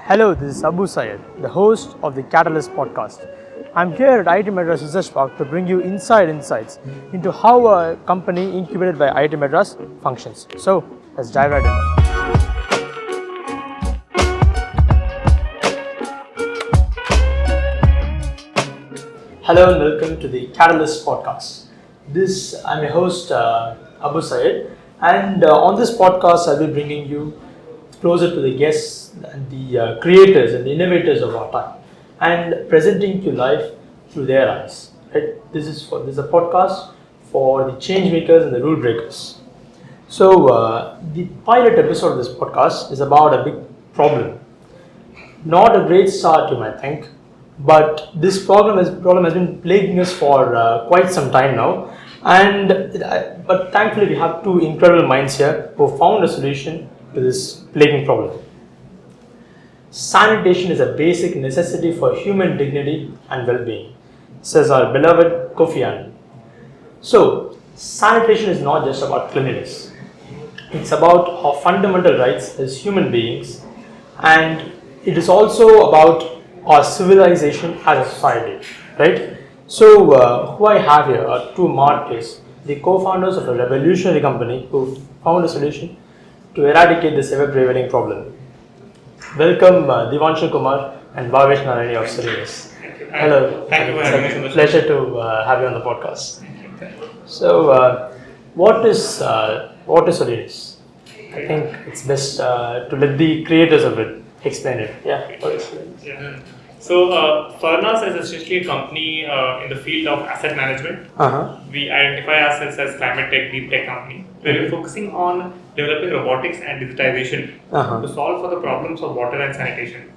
Hello, this is Abu Syed, the host of the Catalist Podcast. I'm here at IIT Madras Research Park to bring you insights into how a company incubated by IIT Madras functions. So, let's dive right in. Hello and welcome to the Catalist Podcast. I'm your host, Abu Syed, and on this podcast, I'll be bringing you closer to the guests and the creators and the innovators of our time, and presenting to life through their eyes. Right? This is a podcast for the changemakers and the rule breakers. So, the pilot episode of this podcast is about a big problem. Not a great start, you might think, but this problem has been plaguing us for quite some time now. But thankfully, we have two incredible minds here who found a solution to this plaguing problem. Sanitation is a basic necessity for human dignity and well-being, says our beloved Kofi Annan. So, sanitation is not just about cleanliness. It's about our fundamental rights as human beings, and it is also about our civilization as a society, right? So, who I have here are two martyrs, the co-founders of a revolutionary company who found a solution to eradicate this ever-prevailing problem. Welcome Divanshu, Kumar and Bhavesh Narayani of Solinas. Hello. Thank you for having me. It's a pleasure to have you on the podcast. So, what is Solinas? I think it's best to let the creators of it explain it. Yeah. What is Solinas? Yeah. So, Solinas is essentially a company in the field of asset management. We identify ourselves as climate tech, deep tech company, where we're focusing on developing robotics and digitization to solve for the problems of water and sanitation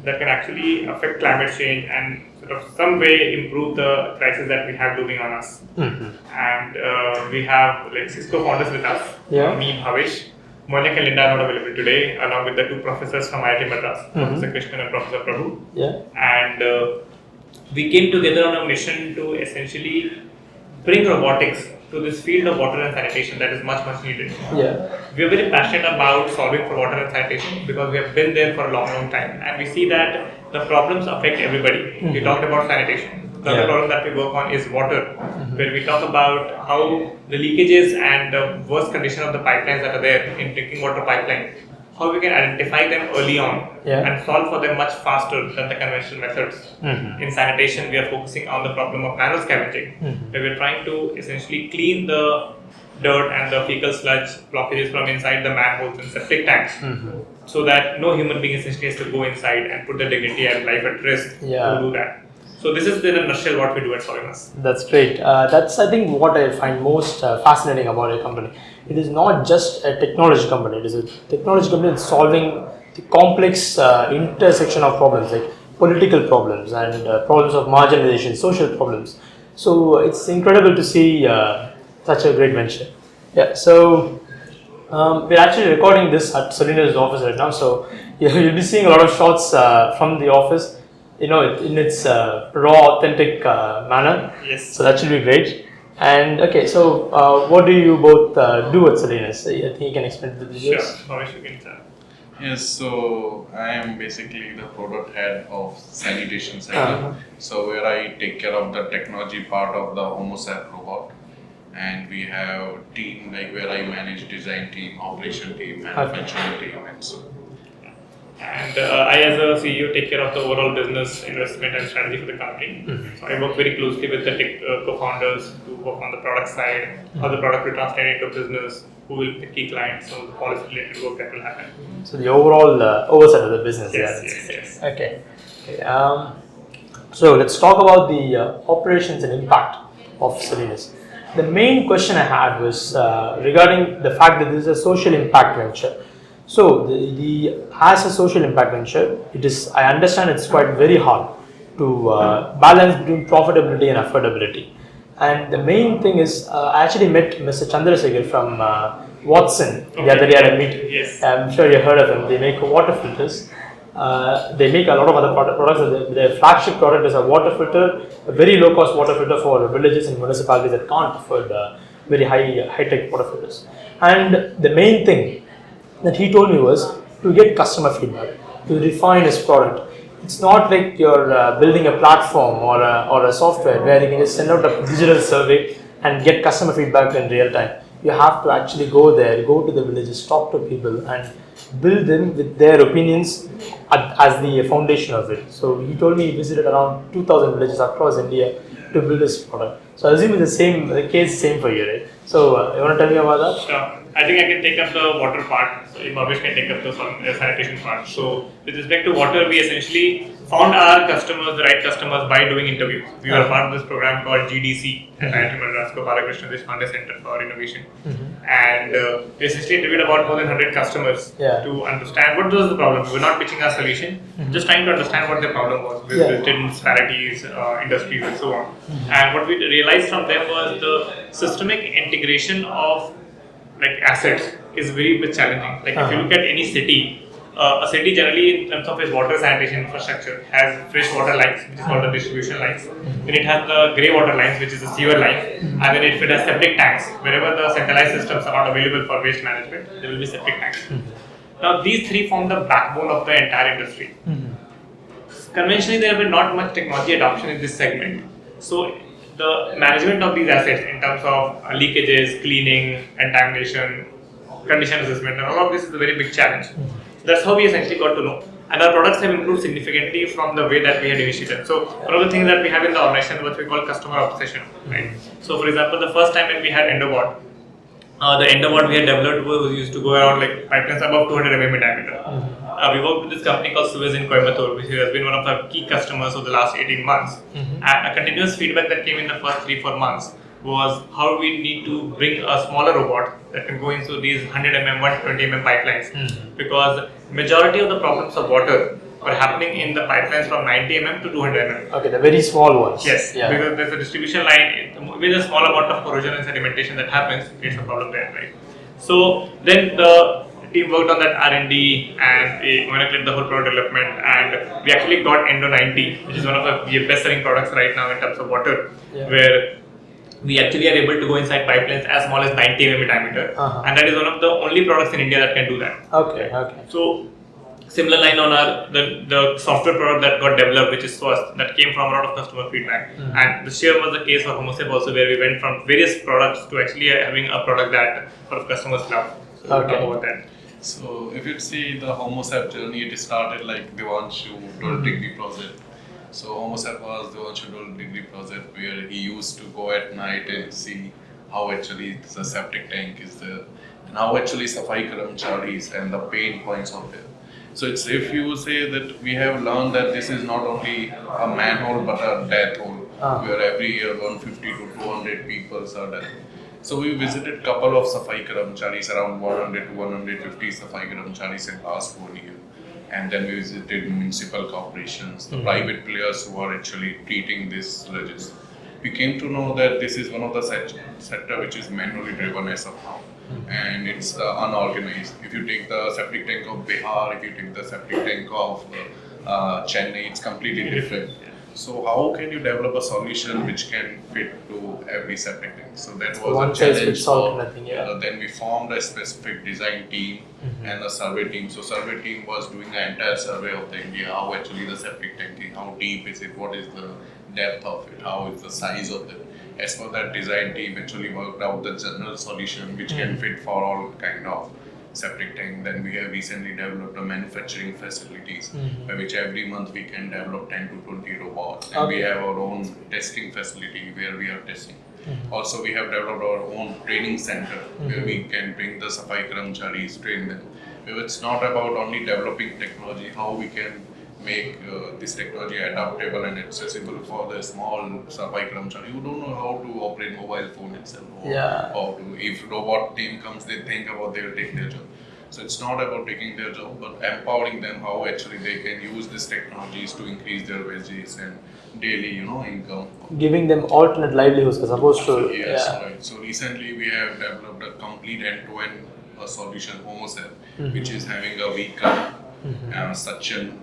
that can actually affect climate change and sort of some way improve the crisis that we have looming on us. And we have like 6 co-founders with us, me, Bhavesh. Monica and Linda are not available today, along with the 2 professors from IIT Madras, Professor Krishnan and Professor Prabhu. And we came together on a mission to essentially bring robotics to this field of water and sanitation that is much needed. We are very passionate about solving for water and sanitation because we have been there for a long time, and we see that the problems affect everybody. We talked about sanitation. The other problem that we work on is water, where we talk about how the leakages and the worst condition of the pipelines that are there in drinking water pipeline, how we can identify them early on and solve for them much faster than the conventional methods. In sanitation, we are focusing on the problem of manual scavenging, where we're trying to essentially clean the dirt and the fecal sludge blockages from inside the manholes and septic tanks, so that no human being essentially has to go inside and put the dignity and life at risk to do that. So this is in a nutshell what we do at Solinas. That's great. That's I think what I find most fascinating about your company. It is not just a technology company. It is a technology company that's solving the complex intersection of problems like political problems and problems of marginalization, social problems. So it's incredible to see such a great venture. So we're actually recording this at Solinas' office right now. So you'll be seeing a lot of shots from the office, in its raw, authentic manner. Yes. So that should be great. And okay, so what do you both do at Solinas? I think you can explain to the viewers. Sure, Bhavesh, you can start. Yes, so I am basically the product head of Sanitation side. So where I take care of the technology part of the HomoSat robot, and we have a team like where I manage design team, operation team, manufacturing team, and so. And I, as a CEO, take care of the overall business, investment, and strategy for the company. So I work very closely with the tech co-founders who work on the product side, how the product will translate into business, who will be the key clients, so the policy-related work that will happen. So the overall oversight of the business. Yes. Okay. So let's talk about the operations and impact of Solinas. The main question I had was regarding the fact that this is a social impact venture. So, as a social impact venture, I understand it's quite very hard to balance between profitability and affordability. And the main thing is, I actually met Mr. Chandrasekhar from Watson the other day at a meeting. Yes. I'm sure you heard of him. They make water filters. They make a lot of other products. Their flagship product is a water filter, a very low cost water filter for villages and municipalities that can't afford very high tech water filters. And the main thing that he told me was to get customer feedback. to refine his product. It's not like you're building a platform or a software where you can just send out a digital survey and get customer feedback in real time. You have to actually go there, go to the villages, talk to people, and build them with their opinions as the foundation of it. So he told me he visited around 2,000 villages across India to build this product. So I assume it's the case same for you, right? So you want to tell me about that? Sure. I think I can take up the water part. So Bhavesh can take up the sanitation part. So with respect to water, we essentially found our customers, the right customers, by doing interviews. We were part of this program called GDC at IIT Madras, Balakrishna Deshpande Center for Innovation. And we essentially interviewed about more than 100 customers to understand what was the problem. We were not pitching our solution, just trying to understand what their problem was with within disparities, industries, and so on. And what we realized from them was the systemic integration of assets is very bit challenging. If you look at any city, a city generally in terms of its water sanitation infrastructure has fresh water lines, which is called the distribution lines. Then it has the grey water lines, which is the sewer line, and then it has septic tanks. Wherever the centralized systems are not available for waste management, there will be septic tanks. Now these three form the backbone of the entire industry. Conventionally, there have been not much technology adoption in this segment. So the management of these assets in terms of leakages, cleaning, contamination, condition assessment, and all of this is a very big challenge. So that's how we essentially got to know. And our products have improved significantly from the way that we had initiated. So one of the things that we have in the organization was what we call customer obsession. Right? So for example, the first time when we had Endobot, the Endobot we had developed was used to go around pipelines above 200 mm in diameter. We worked with this company called Suez in Coimbatore, which has been one of our key customers over the last 18 months. And a continuous feedback that came in the first 3-4 months was how we need to bring a smaller robot that can go into these 100 mm, 120 mm pipelines. Because majority of the problems of water were happening in the pipelines from 90 mm to 200 mm. Okay, the very small ones. Yes, because there's a distribution line with a small amount of corrosion and sedimentation that happens, it's a problem there, right? So then the team worked on that R&D and we manipulated the whole product development, and we actually got Endo 90, which is one of the best selling products right now in terms of water, where we actually are able to go inside pipelines as small as 90 mm diameter, and that is one of the only products in India that can do that. Okay. So similar line on our the software product that got developed, which is first, that came from a lot of customer feedback. And the same was the case for HomoSafe also, where we went from various products to actually having a product that a lot of customers love. So we'll talk about that. So if you see the HomoSafe journey, it started like Divanshu 12 degree project. So HomoSafe was Divanshu 12 degree project where he used to go at night and see how actually the septic tank is there and how actually Safai Karamcharis and the pain points of it. So it's, if you say that we have learned that this is not only a manhole but a death hole, where every year 150 to 200 people are dead. So we visited couple of Safai Karamcharis, around 100 to 150 Safai Karamcharis in last 1 year. And then we visited municipal corporations, the private players who are actually treating these villages. We came to know that this is one of the sector which is manually driven as of now. And it's unorganized. If you take the septic tank of Bihar, if you take the septic tank of Chennai, it's completely different. So how can you develop a solution which can fit to every septic tank? So that was one a challenge. Then we formed a specific design team and a survey team. So survey team was doing the entire survey of the India, how actually the septic tank is, how deep is it, what is the depth of it, how is the size of it. As per that design team actually worked out the general solution which can fit for all kind of septic tank. Then we have recently developed a manufacturing facilities by which every month we can develop 10 to 20 robots, and we have our own testing facility where we are testing. Also we have developed our own training center where we can bring the Safai Karamcharis, train them. It's not about only developing technology, how we can make this technology adaptable and accessible for the small Safai Karamchari who don't know how to operate mobile phone itself, or how to, if robot team comes, they think about they will take their job. So it's not about taking their job, but empowering them how actually they can use these technologies to increase their wages and daily, income. Giving them alternate livelihoods as opposed to... Yes, right. So recently we have developed a complete end-to-end solution, HomoSafe, which is having a vehicle, suction,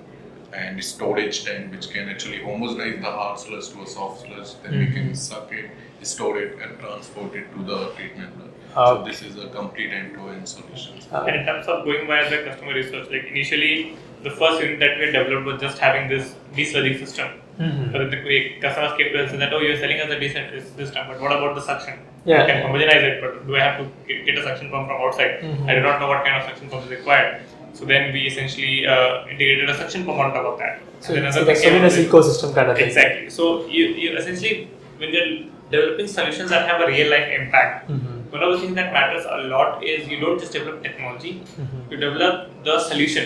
and storage tank which can actually homogenize the hard sludge to a soft sludge. Then we can suck it, store it, and transport it to the treatment plant. So this is a complete end-to-end solution. And in terms of going via the customer research, initially the first unit that we had developed was just having this desludging system. But the customers came to us and said, "Oh, you're selling us a decent system, but what about the suction? Yeah. You can homogenize it, but do I have to get a suction pump from outside? I do not know what kind of suction pump is required." So then we essentially integrated a suction pump on top of that. So it's like a Solinas ecosystem kind of thing. Exactly. So you essentially, when you're developing solutions that have a real life impact, one of the things that matters a lot is you don't just develop technology, you develop the solution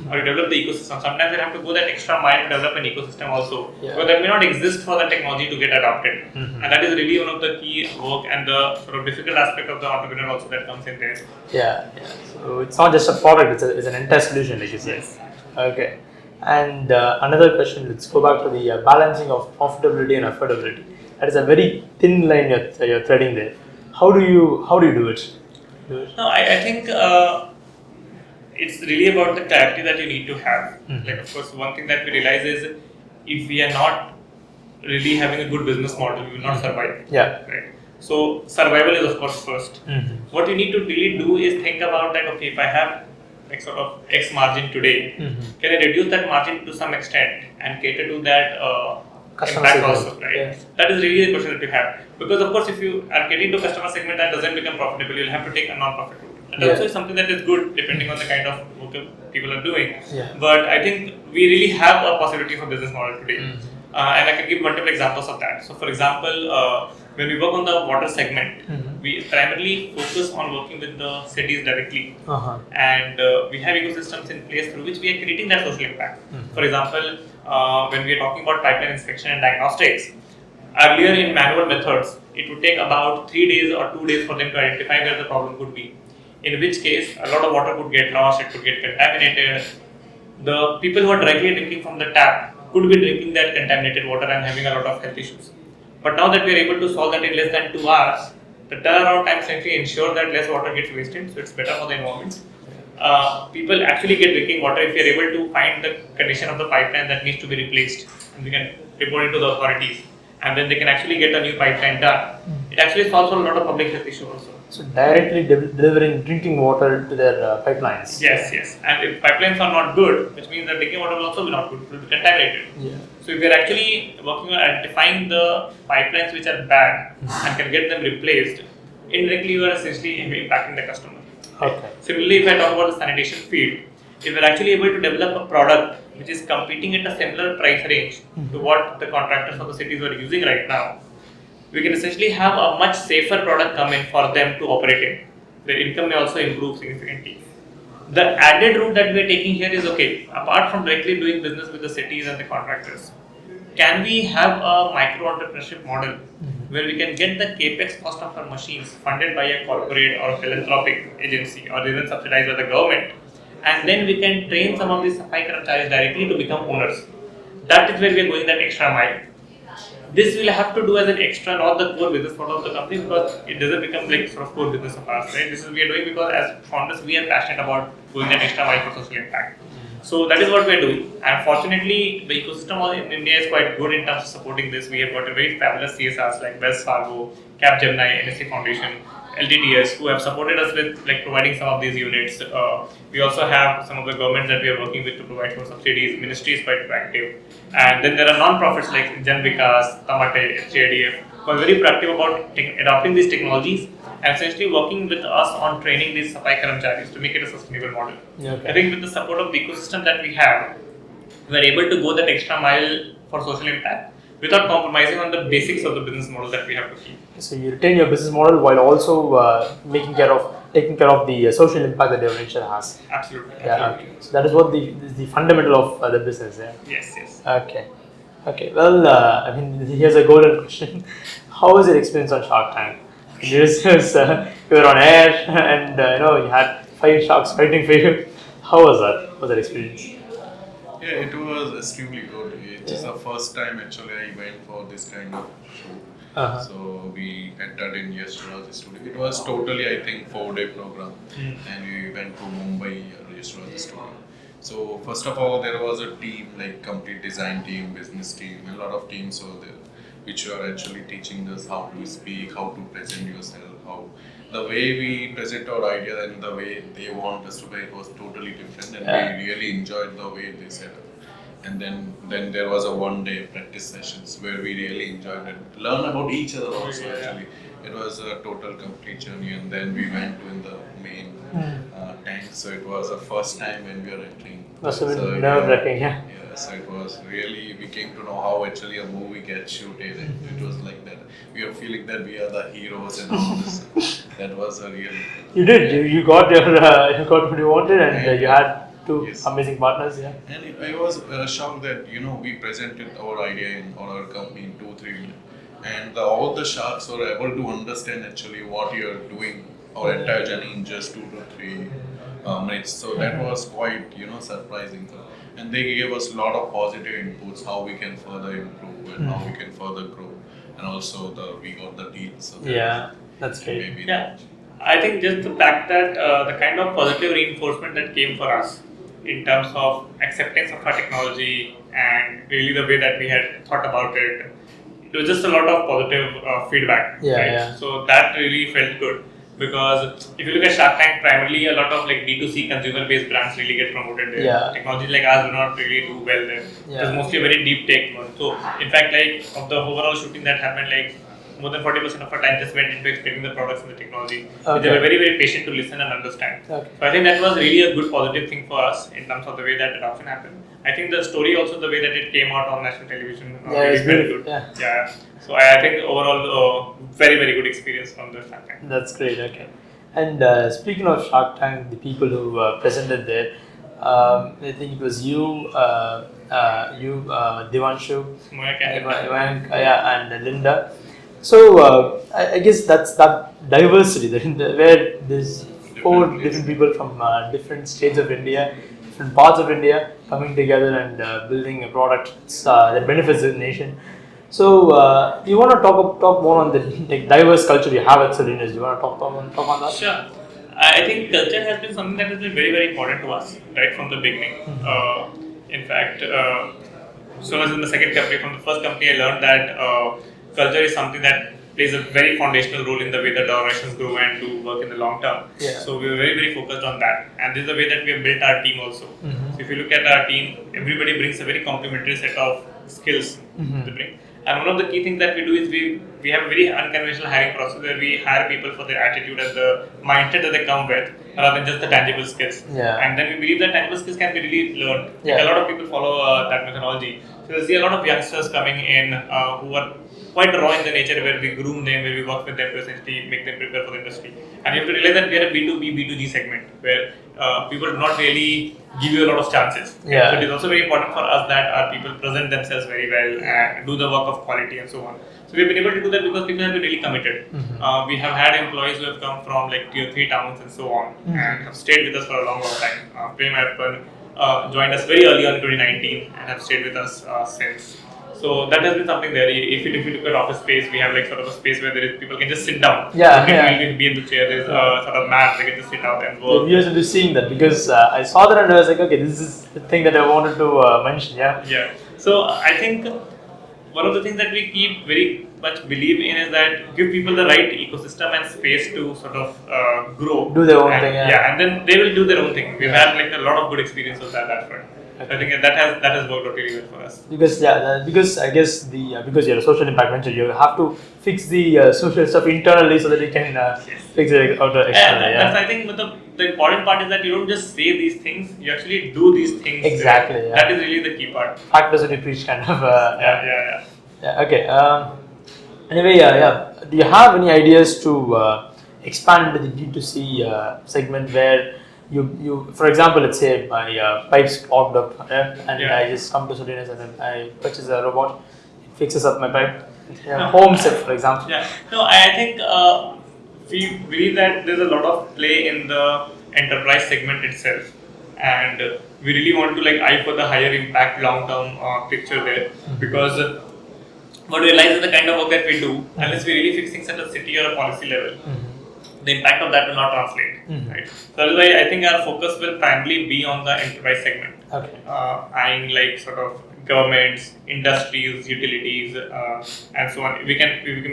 or you develop the ecosystem. Sometimes you have to go that extra mile to develop an ecosystem also, because that may not exist for the technology to get adopted. And that is really one of the key work and the sort of difficult aspect of the entrepreneur also that comes in there. Yeah. So it's not just a product, it's an entire solution, like you said. Yes. Okay. And another question, let's go back to the balancing of profitability and affordability. That is a very thin line you're threading there. How do you do it? No, I think it's really about the clarity that you need to have. Like, of course, one thing that we realize is if we are not really having a good business model, we will not survive. Yeah. Right. So survival is of course first. What you need to really do is think about that. Okay, if I have like sort of X margin today, can I reduce that margin to some extent and cater to that Customer impact segment. also, right? Yeah. That is really the question that you have. Because of course, if you are getting to customer segment that doesn't become profitable, you'll have to take a non-profit route. And also is something that is good depending on the kind of work people are doing. Yeah. But I think we really have a possibility for business model today. And I can give multiple examples of that. So for example, when we work on the water segment, we primarily focus on working with the cities directly. And we have ecosystems in place through which we are creating that social impact. For example, when we are talking about pipeline inspection and diagnostics, earlier in manual methods, it would take about 3 days or 2 days for them to identify where the problem could be. In which case, a lot of water could get lost, it could get contaminated. The people who are directly drinking from the tap could be drinking that contaminated water and having a lot of health issues. But now that we are able to solve that in less than 2 hours, the turnaround time essentially ensure that less water gets wasted, so it's better for the environment. People actually get drinking water if we are able to find the condition of the pipeline that needs to be replaced, and we can report it to the authorities, and then they can actually get a new pipeline done. It actually solves a lot of public health issues also. So directly delivering drinking water to their pipelines. Yes. And if pipelines are not good, which means that drinking water will also be not good, it will be contaminated. Yeah. So if we are actually working on identifying the pipelines which are bad and can get them replaced, indirectly you are essentially impacting the customer. Okay. Similarly, if I talk about the sanitation field, if we are actually able to develop a product which is competing at a similar price range to what the contractors of the cities are using right now, we can essentially have a much safer product come in for them to operate in. Their income may also improve significantly. The added route that we are taking here is, okay, apart from directly doing business with the cities and the contractors, can we have a micro-entrepreneurship model where we can get the capex cost of our machines funded by a corporate or a philanthropic agency or even subsidized by the government, and then we can train some of these Safai Karamcharis directly to become owners. That is where we are going that extra mile. This we'll have to do as an extra, not the core business model of the company, because it doesn't become like sort of core business of ours, right? This is we are doing because as founders we are passionate about going that extra mile for social impact. So that is what we are doing. And fortunately, the ecosystem in India is quite good in terms of supporting this. We have got a very fabulous CSRs like Wells Fargo, Capgemini, NSA Foundation, LTTS, who have supported us with like providing some of these units. We also have some of the governments that we are working with to provide for subsidies. Ministry is quite proactive. And then there are non-profits like Jan Vikas, Tamate, HCIDF, who are very proactive about adopting these technologies and essentially working with us on training these Safai Karamcharis to make it a sustainable model. Okay. I think with the support of the ecosystem that we have, we are able to go that extra mile for social impact without compromising on the basics of the business model that we have to keep. So you retain your business model while also taking care of the social impact that your venture has. Absolutely. Yeah. Okay. So that is what the fundamental of the business. Yeah. Yes. Okay. Well, I mean, here's a golden question. How was your experience on Shark Tank? You were on air, and you had 5 sharks fighting for you. How was that? What was that experience? Yeah, it was extremely good. It is the first time actually I went for this kind of show. So we entered in Yashraj studio. It was totally, I think, 4-day program, and we went to Mumbai Yashraj studio. So first of all, there was a team, like complete design team, business team, a lot of teams were there, which were actually teaching us how to speak, how to present yourself, how the way we present our idea and the way they want us to play was totally different, and we really enjoyed the way they set up. And then there was a one-day practice sessions where we really enjoyed it, learn about each other also. Actually, it was a total complete journey, and then we went to in the main tank. So it was the first time when we were entering. Must have been nerve-wracking, yeah. So it was really, we came to know how actually a movie gets shooted. It was like that. We are feeling that we are the heroes and all this. That was a real. You did. You got your you got what you wanted, and you had two amazing partners. Yeah. And I was shocked that we presented our idea in our company in 2-3 minutes, and all the sharks were able to understand actually what you are doing our entire journey in just 2 to 3 minutes. So that was quite surprising. And they gave us a lot of positive inputs, how we can further improve and how we can further grow, and also we got the deals. So that's great. I think just the fact that the kind of positive reinforcement that came for us in terms of acceptance of our technology and really the way that we had thought about it, it was just a lot of positive feedback. So that really felt good. Because if you look at Shark Tank, primarily a lot of like D2C consumer-based brands really get promoted there. Technology like ours do not really do well there. It's mostly a very deep tech one. So in fact, like of the overall shooting that happened, like more than 40% of our time just went into explaining the products and the technology. They were very, very patient to listen and understand. So I think that was really a good positive thing for us in terms of the way that adoption happened. I think the story also, the way that it came out on national television, really very good. So I think overall, very, very good experience from the Shark Tank. That's great. Okay. And speaking of Shark Tank, the people who presented there, I think it was you, Divanshu, and Linda. So I guess that's that diversity where there's 4 different people from different states of India, different parts of India coming together and building a product that benefits the nation. So you want to talk more on the diverse culture you have at Solinas? You want to talk on that? Sure. I think culture has been something that has been very, very important to us right from the beginning. In fact, so as in the second company, from the first company, I learned that culture is something that plays a very foundational role in the way that organizations grow and do work in the long term. So we were very, very focused on that. And this is the way that we have built our team also. So if you look at our team, everybody brings a very complementary set of skills to bring. And one of the key things that we do is we have a very unconventional hiring process where we hire people for their attitude and the mindset that they come with rather than just the tangible skills. And then we believe that tangible skills can be really learned. A lot of people follow that methodology. So you'll see a lot of youngsters coming in who are quite raw in the nature, where we groom them, where we work with them to essentially make them prepare for the industry. And you have to realize that we are a B2B, B2G segment where people do not really give you a lot of chances. So it is also very important for us that our people present themselves very well and do the work of quality and so on. So we've been able to do that because people have been really committed. We have had employees who have come from like tier 3 towns and so on and have stayed with us for a long time. Prem joined us very early on in 2019 and have stayed with us since. So that has been something there. If you look at office space, we have like sort of a space where people can just sit down. People can be in the chair. There's a sort of mat. They can just sit out and work. We used to be seeing that because I saw that and I was like, okay, this is the thing that I wanted to mention. So I think one of the things that we keep very much believe in is that give people the right ecosystem and space to sort of grow. Do their own thing. And then they will do their own thing. We've had like a lot of good experiences at that front. I think that has worked out really well for us. Because I guess because you're a social impact venture, you have to fix the social stuff internally so that you can fix it out externally. That's I think the important part is that you don't just say these things, you actually do these things. Exactly. That is really the key part. Fact doesn't be preached, kind of. Okay. Anyway, do you have any ideas to expand into the D2C segment where you for example, let's say my pipes clogged up and I just come to Solinas and then I purchase a robot, it fixes up my pipe. Home set, for example. No, I think we believe that there's a lot of play in the enterprise segment itself, and we really want to eye for the higher impact long-term picture there, because what we realize is the kind of work that we do, unless we really fix things at a city or a policy level, the impact of that will not translate. Right? So that's why I think our focus will primarily be on the enterprise segment. Eyeing sort of governments, industries, utilities, and so on. We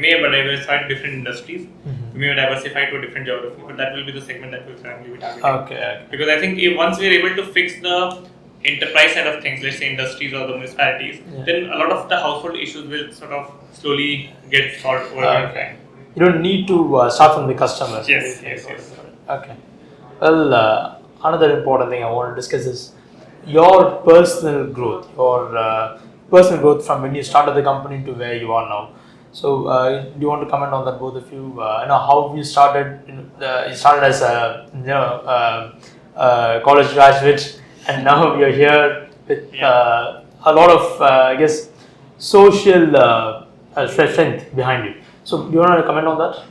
may diversify different industries, we may diversify to a different geography, but that will be the segment that we'll currently be targeting. Okay. Because I think once we're able to fix the enterprise side of things, let's say industries or the municipalities, then a lot of the household issues will sort of slowly get solved over time. You don't need to start from the customers. Yes. Okay. Well, another important thing I want to discuss is your personal growth, from when you started the company to where you are now. So, do you want to comment on that, both of you? How you started. You started as a college graduate, and now you're here with a lot of, I guess, social strength behind you. So, do you want to comment on that?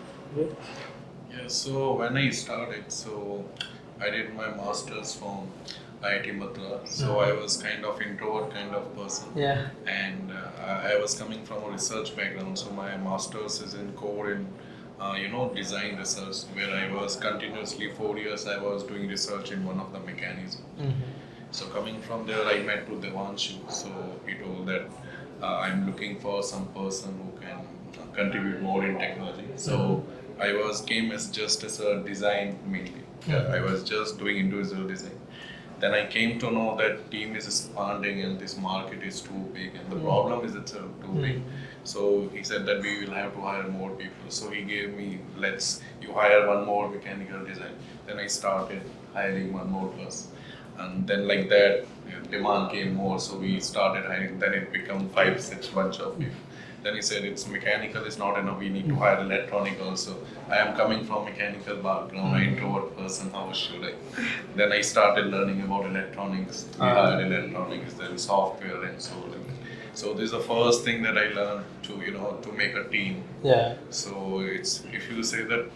Yeah, so when I started, I did my master's from IIT Madras. So I was kind of introvert kind of person. Yeah. And I was coming from a research background. So my master's is in core in design research, where I was continuously 4 years I was doing research in one of the mechanisms. So coming from there, I met to Divanshu. So he told that I'm looking for some person who can contribute more in technology. So I came as just as a design mainly. I was just doing individual design. Then I came to know that team is expanding and this market is too big, and the problem is it's too big. So he said that we will have to hire more people. So he gave me, you hire one more mechanical design. Then I started hiring one more person. And then like that, demand came more, so we started hiring. Then it became 5-6 bunch of people. Then he said it's mechanical is not enough, we need to hire electronic also. I am coming from mechanical background, an introvert person, how should I? Then I started learning about electronics, we hired electronics, then software and so on. So this is the first thing that I learned to make a team. Yeah. So it's, if you say that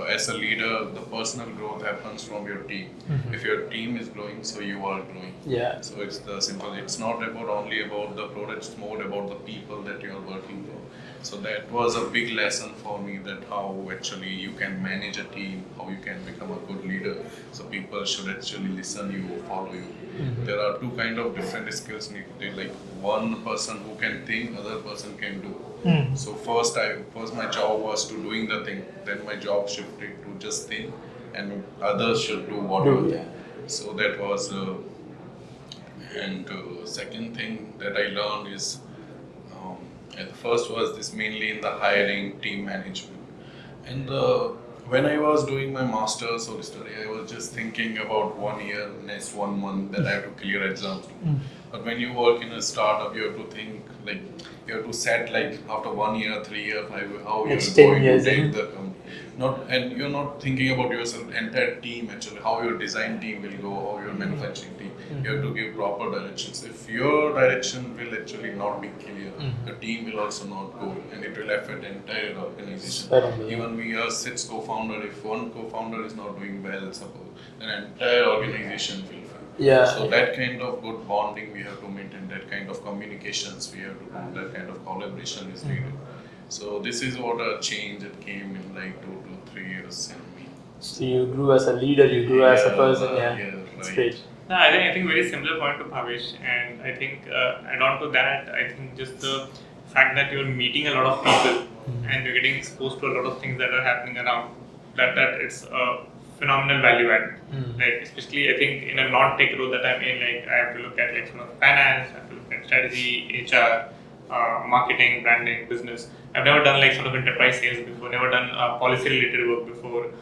as a leader, the personal growth happens from your team. If your team is growing, so you are growing. Yeah. So it's the simple. It's not only about the product. It's more about the people that you are working for. So that was a big lesson for me, that how actually you can manage a team, how you can become a good leader. So people should actually listen you, follow you. There are two kind of different skills needed. Like one person who can think, other person can do. So first my job was to doing the thing. Then my job shifted to just think, and others should do what you think. So that was. And second thing that I learned is, the first was this mainly in the hiring, team management. And when I was doing my master's or study, I was just thinking about 1 year, next 1 month that I have to clear exams. But when you work in a startup, you have to think like, you have to set like after 1 year, 3 years, 5 years, how you're going to take the company. And you're not thinking about yourself, entire team actually, how your design team will go, how your manufacturing team. You have to give proper directions. If your direction will actually not be clear, the team will also not go, and it will affect the entire organization. Even we are 6 co-founders. If one co-founder is not doing well, suppose, then entire organization will fail. Yeah. So that kind of good bonding we have to maintain, that kind of communications we have to do, that kind of collaboration is needed. So this is what a change that came in like 2 to 3 years in me. So you grew as a leader, you grew as a person, It's right. great. No, I think very similar point to Bhavesh, and I think add on to that, I think just the fact that you're meeting a lot of people and you're getting exposed to a lot of things that are happening around, that it's a phenomenal value add. Like especially I think in a non-tech role that I'm in, like I have to look at like some of finance, I have to look at strategy, HR, marketing, branding, business. I've never done like sort of enterprise sales before, never done policy related work before,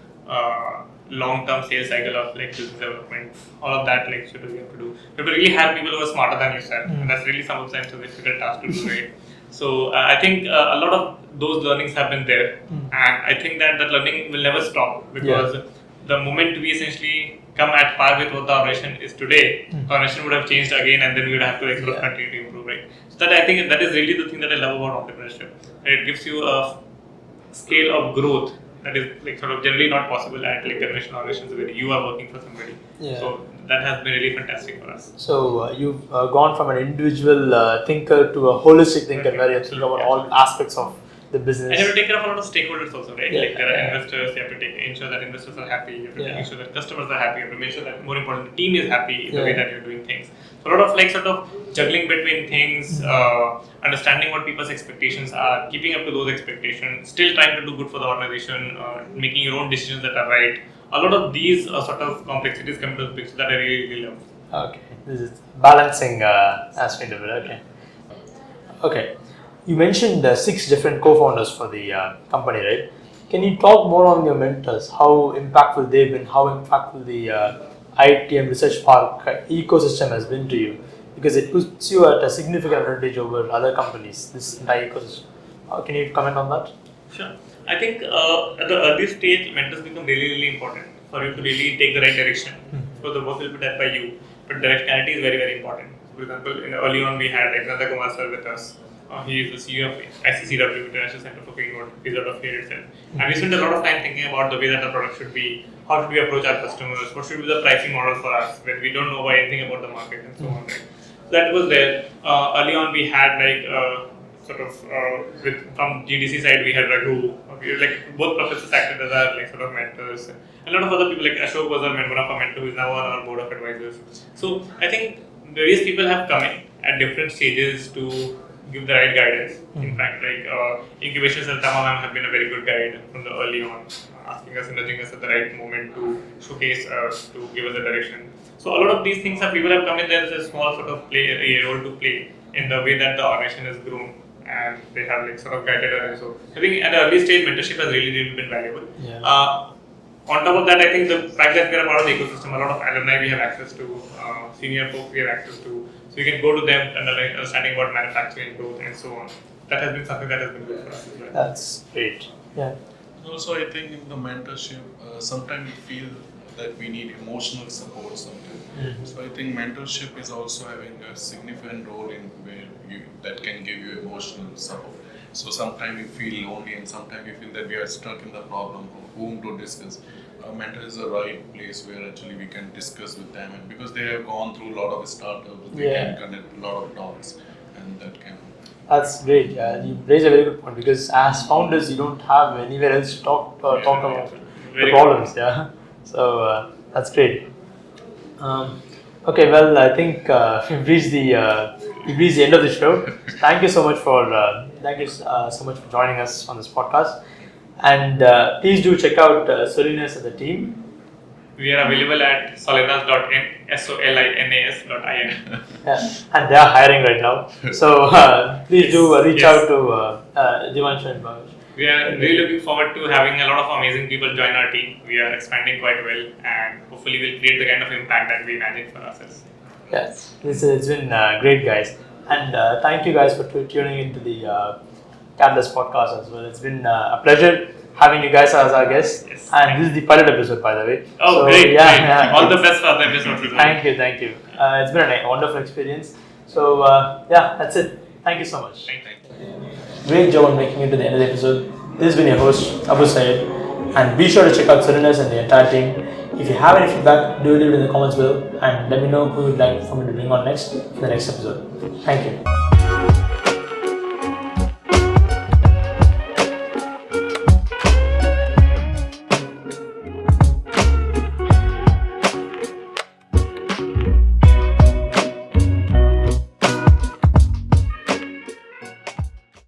long-term sales cycle of like business development, all of that like we have to do. You have to really have people who are smarter than yourself, and that's really sometimes a difficult task to do, right? So I think a lot of those learnings have been there, and I think that learning will never stop, because the moment we essentially come at par with what the organization is today, the organization would have changed again, and then we would have to like sort of continue to improve, right? So that I think that is really the thing that I love about entrepreneurship. It gives you a scale of growth that is like sort of generally not possible at like conventional organizations where you are working for somebody. So that has been really fantastic for us. So you've gone from an individual thinker to a holistic thinker, where you think about all aspects of the business. And you have to take care of a lot of stakeholders also, right? Like there are investors, you have to ensure that investors are happy, you have to make sure that customers are happy, you have to make sure that, more important, the team is happy in the way that you're doing things. So a lot of like sort of juggling between things, understanding what people's expectations are, keeping up to those expectations, still trying to do good for the organization, making your own decisions that are right. A lot of these sort of complexities come into the picture that I really love. Okay, this is balancing aspect of it. Okay. You mentioned 6 different co-founders for the company, right? Can you talk more on your mentors? How impactful they've been? How impactful the ITM Research Park ecosystem has been to you? Because it puts you at a significant advantage over other companies, this entire ecosystem. Can you comment on that? Sure. I think at the early stage, mentors become really important for you to really take the right direction. So the work will be done by you, but directionality is very important. For example, early on we had like Kumar sir with us. He is the CEO of ICCW, International Center for Clean Water, is out of here itself. And we spent a lot of time thinking about the way that the product should be, how should we approach our customers, what should be the pricing model for us when we don't know anything about the market and so on. Right? So that was there. Early on we had like from GDC side we had Raghu, like both professors acted as our like sort of mentors. A lot of other people like Ashok was one of our mentor who is now on our board of advisors. So I think various people have come in at different stages to give the right guidance. In fact, like incubations and Tama ma'am have been a very good guide from the early on, asking us and nudging us at the right moment to showcase, to give us a direction. So a lot of these things people have come in. There is a small sort of a role to play in the way that the organization has grown, and they have like sort of guided us. So I think at the early stage, mentorship has really been valuable. Yeah. On top of that, I think the fact that we are a part of the ecosystem, a lot of alumni we have access to, senior folks we have access to, so we can go to them and understanding about manufacturing growth and so on. That has been something that has been good for us as well. That's great. Yeah. Also, I think in the mentorship, sometimes we feel that we need emotional support sometimes. So I think mentorship is also having a significant role in where that can give you emotional support. So sometimes you feel lonely, and sometimes you feel that we are stuck in the problem of whom to discuss. A mentor is the right place where actually we can discuss with them, and because they have gone through a lot of startups, they can connect a lot of dots, and that can. That's great. You raise a very good point, because as founders, you don't have anywhere else to talk about the problems. Yeah. So that's great. Okay, well, I think we've reached the end of the show. Thank you so much for joining us on this podcast, and please do check out Solinas and the team. We are available at solinas.in, solinas.in. Yeah, and they are hiring right now. So please do reach out to Divanshu and Bhavesh. We are really looking forward to having a lot of amazing people join our team. We are expanding quite well, and hopefully we'll create the kind of impact that we imagine for ourselves. Yes, it's been great, guys. And thank you guys for tuning into the Catalist Podcast as well. It's been a pleasure having you guys as our guests. Yes, and this is the pilot episode, by the way. Oh, so, great. Yeah, all the best for the episode. Thank you. It's been a wonderful experience. So, that's it. Thank you so much. Thank you. Great job on making it to the end of the episode. This has been your host, Abu Syed. And be sure to check out Solinas and the entire team. If you have any feedback, do leave it in the comments below and let me know who you'd like for me to bring on next for the next episode. Thank you.